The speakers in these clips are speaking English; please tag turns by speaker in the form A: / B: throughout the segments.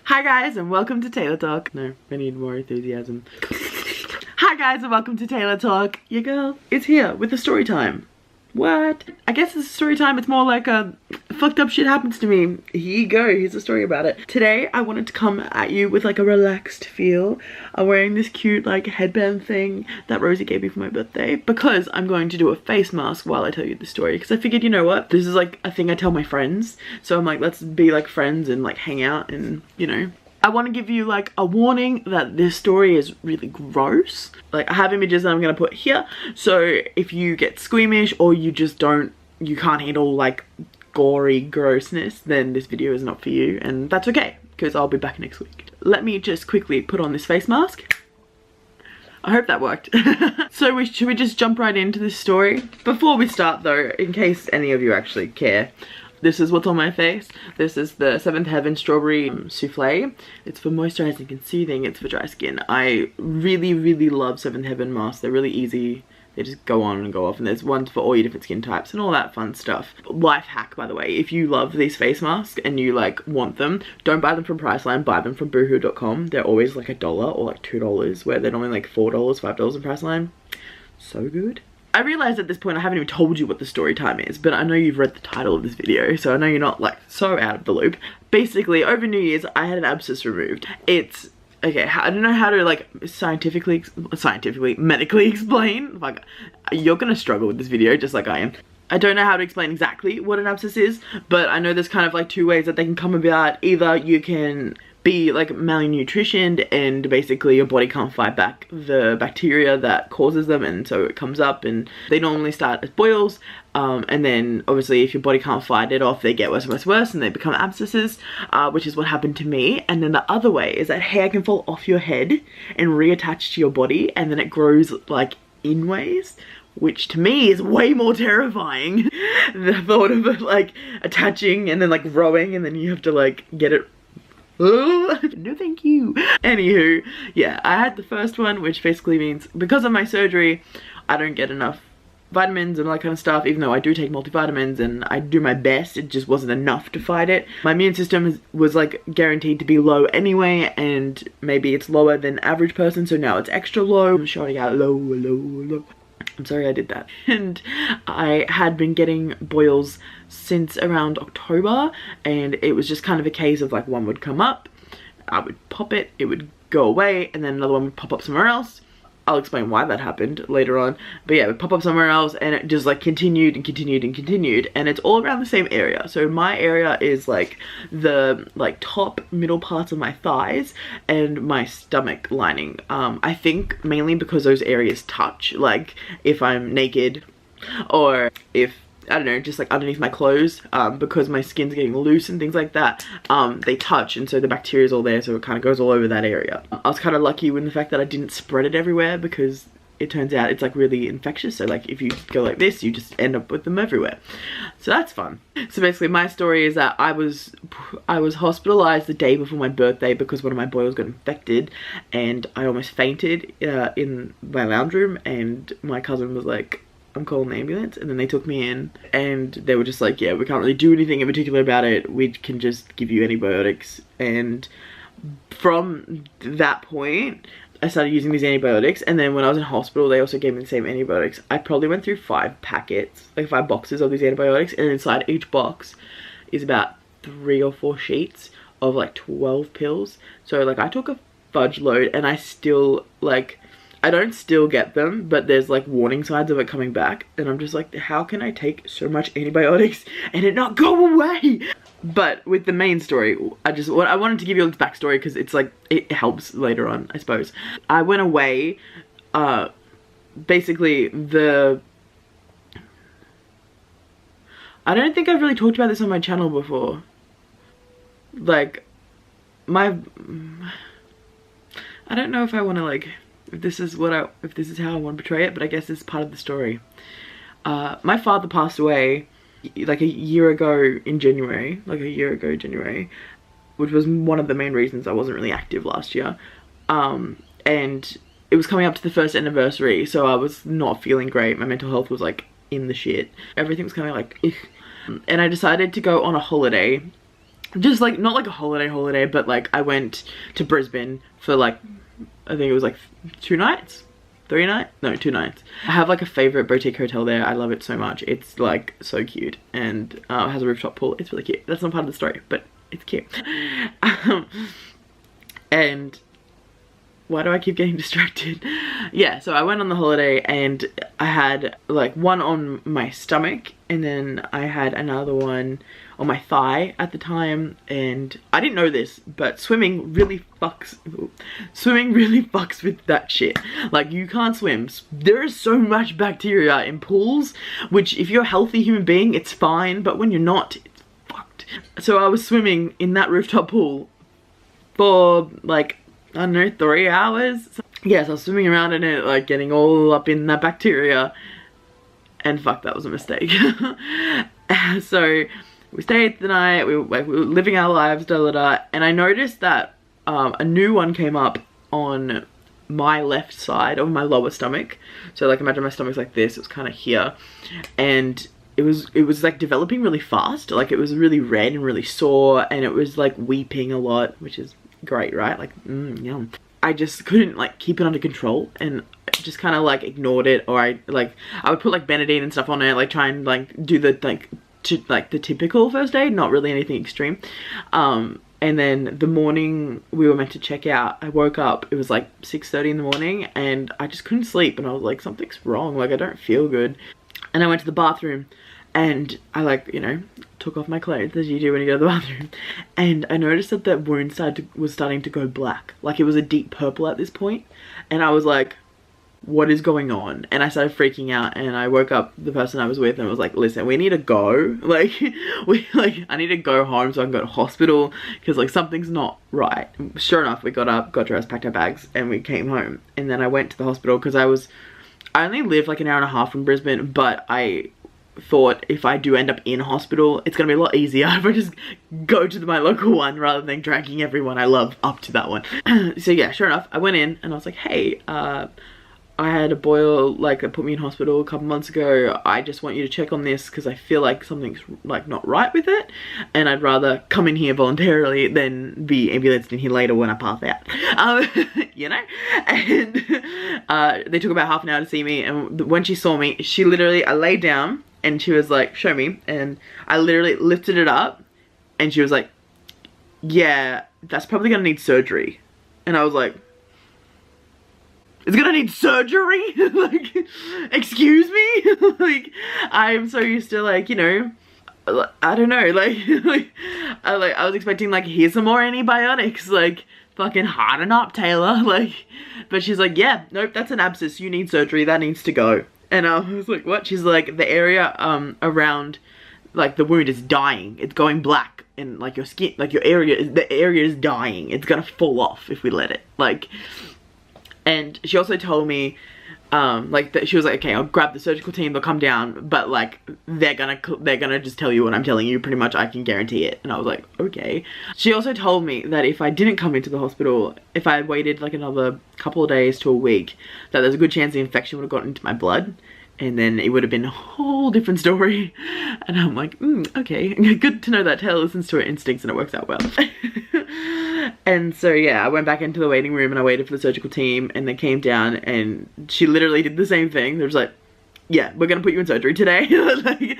A: Hi guys and welcome to TaylahTalk. No, I need more enthusiasm. Hi guys and welcome to TaylahTalk. Your girl is here with a story time. What? I guess it's a story time. It's more like a fucked up shit happens to me. Here you go. Here's a story about it. Today I wanted to come at you with like a relaxed feel. I'm wearing this cute like headband thing that Rosie gave me for my birthday because I'm going to do a face mask while I tell you the story, because I figured, you know what, this is like a thing I tell my friends, so I'm like, let's be like friends and like hang out, and you know, I want to give you like a warning that this story is really gross. Like, I have images that I'm going to put here, so if you get squeamish or you just you can't handle like gory grossness, then this video is not for you, and that's okay because I'll be back next week. Let me just quickly put on this face mask. I hope that worked. So should we just jump right into this story? Before we start though, in case any of you actually care, this is what's on my face. This is the Seventh Heaven Strawberry Souffle. It's for moisturizing and soothing. It's for dry skin. I really love Seventh Heaven masks. They're really easy. They just go on and go off, and there's ones for all your different skin types and all that fun stuff. Life hack, by the way, if you love these face masks and you like want them, don't buy them from Priceline, buy them from boohoo.com. They're always like $1 or like $2, where they're normally like $4, $5 in Priceline. So good. I realized at this point I haven't even told you what the story time is, but I know you've read the title of this video, so I know you're not like so out of the loop. Basically, over New Year's, I had an abscess removed. It's, okay, I don't know how to like scientifically, medically explain. Like, you're gonna struggle with this video just like I am. I don't know how to explain exactly what an abscess is, but I know there's kind of like two ways that they can come about. Either you can be like malnutritioned and basically your body can't fight back the bacteria that causes them, and so it comes up, and they normally start as boils, and then obviously if your body can't fight it off, they get worse and worse and worse and they become abscesses, which is what happened to me. And then the other way is that hair can fall off your head and reattach to your body, and then it grows like in ways, which to me is way more terrifying. The thought of it like attaching and then like growing, and then you have to like get it. No thank you. Anywho, yeah, I had the first one, which basically means because of my surgery I don't get enough vitamins and all that kind of stuff, even though I do take multivitamins and I do my best. It just wasn't enough to fight it. My immune system was like guaranteed to be low anyway, and maybe it's lower than average person, so now it's extra low. I'm shouting out low. I'm sorry I did that. And I had been getting boils since around October, and it was just kind of a case of like one would come up, I would pop it, it would go away, and then another one would pop up somewhere else. I'll explain why that happened later on, but yeah, it would pop up somewhere else, and it just like continued and continued and continued, and it's all around the same area. So my area is like the like top middle parts of my thighs and my stomach lining. I think mainly because those areas touch, like if I'm naked or if, I don't know, just like underneath my clothes, because my skin's getting loose and things like that, they touch, and so the bacteria is all there, so it kind of goes all over that area. I was kind of lucky in the fact that I didn't spread it everywhere, because it turns out it's like really infectious, so like if you go like this, you just end up with them everywhere. So that's fun. So basically my story is that I was hospitalized the day before my birthday because one of my boils got infected, and I almost fainted in my lounge room, and my cousin was like, I'm calling the ambulance, and then they took me in, and they were just like, yeah, we can't really do anything in particular about it, we can just give you antibiotics. And from that point I started using these antibiotics, and then when I was in hospital they also gave me the same antibiotics. I probably went through 5 packets, like 5 boxes of these antibiotics, and inside each box is about 3 or 4 sheets of like 12 pills. So like I took a fudge load, and I still like, I don't still get them, but there's like warning signs of it coming back, and I'm just like, how can I take so much antibiotics and it not go away? But with the main story, I wanted to give you this backstory because it's like, it helps later on, I suppose. I went away, basically I don't think I've really talked about this on my channel before. Like, I don't know if I want to like, if this is how I want to portray it, but I guess it's part of the story. My father passed away like a year ago in January, which was one of the main reasons I wasn't really active last year. And it was coming up to the 1st anniversary, so I was not feeling great. My mental health was like in the shit. Everything was kind of like, ugh. And I decided to go on a holiday just like, not like a holiday, but like I went to Brisbane for like, I think it was like 2 nights, 3 nights, no, 2 nights. I have like a favorite boutique hotel there. I love it so much. It's like so cute, and it has a rooftop pool. It's really cute. That's not part of the story, but it's cute. And why do I keep getting distracted? Yeah, so I went on the holiday and I had like one on my stomach, and then I had another one on my thigh at the time. And I didn't know this, but swimming really fucks with that shit. Like, you can't swim. There is so much bacteria in pools, which if you're a healthy human being, it's fine, but when you're not, it's fucked. So I was swimming in that rooftop pool for like, I don't know, 3 hours. Yes, I was swimming around in it, like getting all up in that bacteria, and fuck, that was a mistake. So we stayed the night, we were living our lives, and I noticed that a new one came up on my left side of my lower stomach. So like, imagine my stomach's like this, it was kind of here, and it was like developing really fast. Like, it was really red and really sore, and it was like weeping a lot, which is great, right? Like, yum. I just couldn't like keep it under control, and just kind of like ignored it, or I would put like Benadine and stuff on it, like try and like do the the typical first aid, not really anything extreme. And then the morning we were meant to check out, I woke up, it was like 6:30 in the morning, and I just couldn't sleep, and I was like, something's wrong, like I don't feel good. And I went to the bathroom, and I like, you know, took off my clothes as you do when you go to the bathroom, and I noticed that that wound was starting to go black. Like, it was a deep purple at this point, and I was like, what is going on? And I started freaking out, and I woke up the person I was with and was like, listen, we need to go. Like, I need to go home so I can go to hospital, because like something's not right. Sure enough, we got up, got dressed, packed our bags, and we came home. And then I went to the hospital because I only live like an hour and a half from Brisbane, but I thought if I do end up in hospital, it's gonna be a lot easier if I just go to my local one rather than dragging everyone I love up to that one. So yeah, sure enough, I went in and I was like, hey, I had a boil, like, that put me in hospital a couple months ago. I just want you to check on this because I feel like something's like not right with it, and I'd rather come in here voluntarily than be ambulanced in here later when I pass out. You know? And they took about half an hour to see me, and when she saw me, she literally, I laid down and she was like, show me, and I literally lifted it up and she was like, yeah, that's probably gonna need surgery. And I was like, it's gonna need surgery? Like, excuse me? Like, I'm so used to, like, you know, I don't know, like, I was expecting, like, here's some more antibiotics, like, fucking harden up, Taylah, like, but she's like, yeah, nope, that's an abscess, you need surgery, that needs to go. And I was like, what? She's like, the area, around, like, the wound is dying, it's going black, and, like, your skin, like, the area is dying, it's gonna fall off if we let it, like. And she also told me, like, that she was like, okay, I'll grab the surgical team, they'll come down, but like, they're gonna just tell you what I'm telling you, pretty much, I can guarantee it. And I was like, okay. She also told me that if I didn't come into the hospital, if I had waited like another couple of days to a week, that there's a good chance the infection would have gotten into my blood, and then it would have been a whole different story. And I'm like, okay, good to know that Taylah listens to her instincts and it works out well. And so yeah, I went back into the waiting room and I waited for the surgical team, and they came down and she literally did the same thing. They was like, yeah, we're gonna put you in surgery today. Like,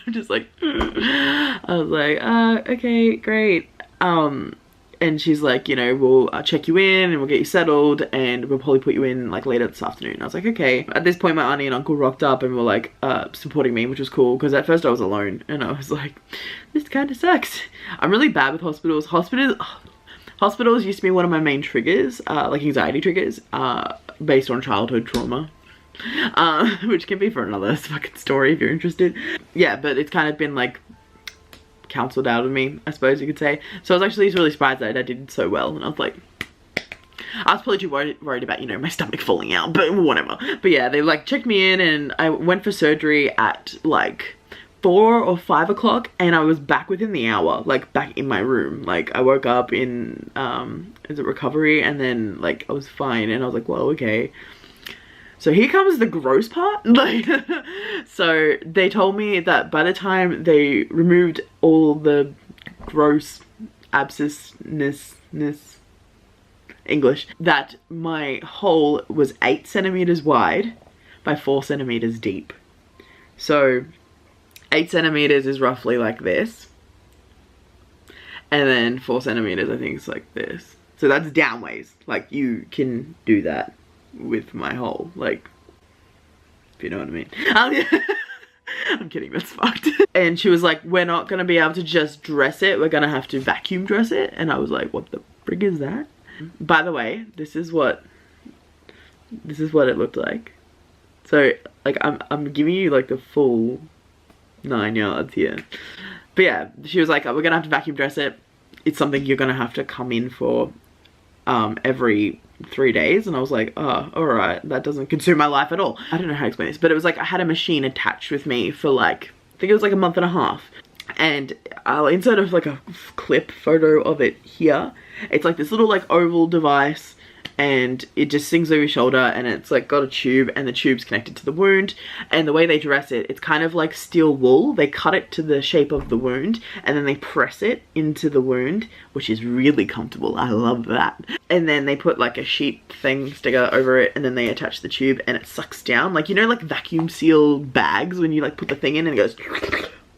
A: I'm just like, I was like, okay, great. And she's like, you know, we'll check you in and we'll get you settled and we'll probably put you in like later this afternoon. I was like, okay. At this point, my auntie and uncle rocked up and were like supporting me, which was cool, because at first I was alone and I was like, this kind of sucks. I'm really bad with hospitals. Hospitals used to be one of my main triggers, like anxiety triggers, based on childhood trauma. Which can be for another fucking story if you're interested. Yeah, but it's kind of been like cancelled out of me, I suppose you could say. So I was actually really surprised that I did so well, and I was like, I was probably too worried about, you know, my stomach falling out, but whatever. But yeah, they like checked me in and I went for surgery at like 4 or 5 o'clock, and I was back within the hour, like back in my room. Like, I woke up in is it recovery, and then like I was fine, and I was like, well, okay. So here comes the gross part. Like, so they told me that by the time they removed all the gross abscessness English, that my hole was 8 centimeters wide by 4 centimeters deep. So 8 centimeters is roughly like this, and then 4 centimeters I think is like this. So that's downways. Like, you can do that with my hole, like, if you know what I mean. I'm kidding, that's fucked. And she was like, we're not gonna be able to just dress it, we're gonna have to vacuum dress it. And I was like, what the frig is that? By the way, this is what it looked like. So like, I'm giving you like the full 9 yards here. But yeah, she was like, oh, we're gonna have to vacuum dress it. It's something you're gonna have to come in for every 3 days. And I was like, oh, alright, that doesn't consume my life at all. I don't know how to explain this, but it was like I had a machine attached with me for like, I think it was like a month and a half. And I'll insert like a clip photo of it here. It's like this little like oval device, and it just sings over your shoulder, and it's like got a tube, and the tube's connected to the wound. And the way they dress it, it's kind of like steel wool. They cut it to the shape of the wound, and then they press it into the wound, which is really comfortable. I love that. And then they put like a sheet thing sticker over it, and then they attach the tube, and it sucks down. Like, you know, like vacuum seal bags when you like put the thing in and it goes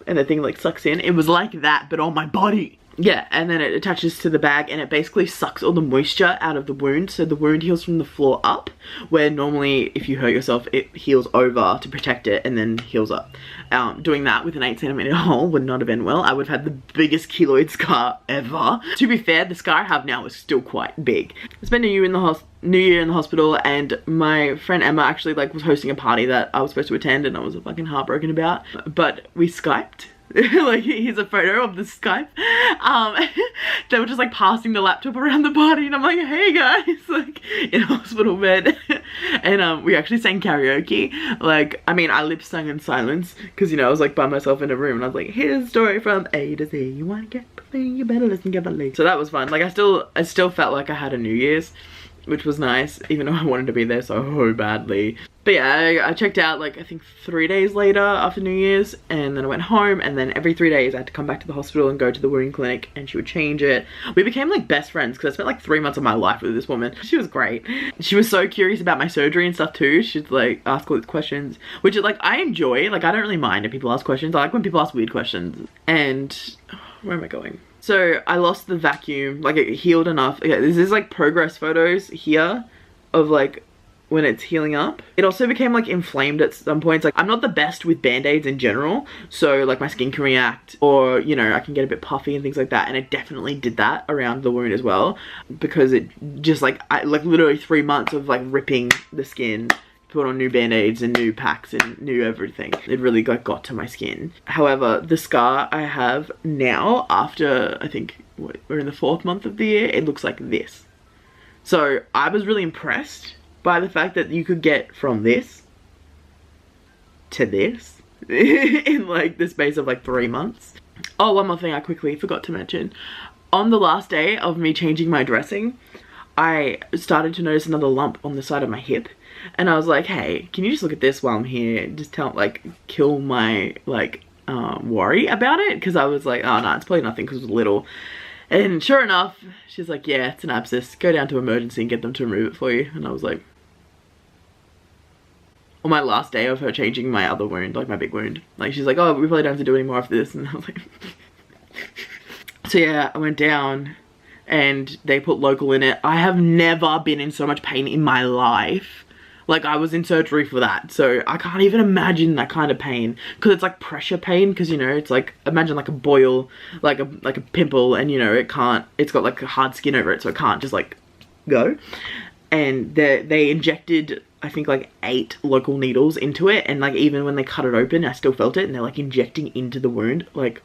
A: and the thing like sucks in. It was like that, but on my body. Yeah, and then it attaches to the bag, and it basically sucks all the moisture out of the wound, so the wound heals from the floor up, where normally if you hurt yourself it heals over to protect it and then heals up. Doing that with an 8 centimeter hole would not have been well. I would have had the biggest keloid scar ever. To be fair, the scar I have now is still quite big. I spent New Year in the hospital, and my friend Emma actually like was hosting a party that I was supposed to attend, and I was fucking heartbroken about, but we Skyped. Like, here's a photo of the Skype. They were just like passing the laptop around the party, and I'm like, hey guys, like in a hospital bed. And we actually sang karaoke. Like, I mean, I lip sung in silence because, you know, I was like by myself in a room, and I was like, here's a story from A to Z. You wanna get the thing, you better listen carefully. So that was fun. Like, I still felt like I had a New Year's, which was nice, even though I wanted to be there so badly. But yeah, I checked out like I think 3 days later after New Year's, and then I went home, and then every 3 days I had to come back to the hospital and go to the wound clinic, and she would change it. We became like best friends because I spent like 3 months of my life with this woman. She was great. She was so curious about my surgery and stuff too. She'd like ask all these questions, which is like, I enjoy. Like, I don't really mind if people ask questions. I like when people ask weird questions. And where am I going? So I lost the vacuum, like it healed enough. Okay, this is like progress photos here of like when it's healing up. It also became like inflamed at some points. Like, I'm not the best with band-aids in general, so like my skin can react, or, you know, I can get a bit puffy and things like that, and it definitely did that around the wound as well, because it just like, literally 3 months of like ripping the skin, put on new band-aids and new packs and new everything. It really got to my skin. However, the scar I have now, after I think we're in the 4th month of the year, it looks like this. So I was really impressed by the fact that you could get from this to this in like the space of like 3 months. Oh, one more thing I quickly forgot to mention. On the last day of me changing my dressing, I started to notice another lump on the side of my hip, and I was like, hey, can you just look at this while I'm here? Just kill my like worry about it, because I was like, oh no, it's probably nothing because it was little. And sure enough, she's like, yeah, it's an abscess. Go down to emergency and get them to remove it for you. And I was like, on my last day of her changing my other wound, like my big wound, like she's like, oh, we probably don't have to do any more after this. And I was like, so yeah, I went down and they put local in it. I have never been in so much pain in my life. Like, I was in surgery for that, so I can't even imagine that kind of pain, because it's like pressure pain, because, you know, it's like, imagine like a boil, like a pimple, and, you know, it's got like a hard skin over it, so it can't just like go. And they injected, I think, like 8 local needles into it, and like even when they cut it open, I still felt it, and they're like injecting into the wound, like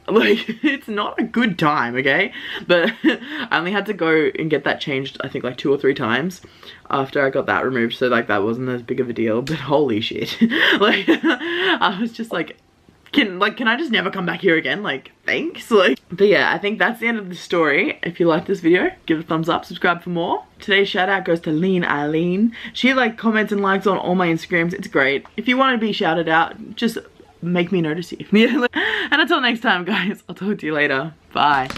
A: it's not a good time, okay? But I only had to go and get that changed, I think like 2 or 3 times after I got that removed, so like that wasn't as big of a deal. But holy shit, like I was just like, can I just never come back here again? Like, thanks. Like, but yeah, I think that's the end of the story. If you like this video, give it a thumbs up, subscribe for more. Today's shout out goes to Lean Eileen. She like comments and likes on all my Instagrams. It's great. If you want to be shouted out, just make me notice you. And until next time, guys, I'll talk to you later. Bye.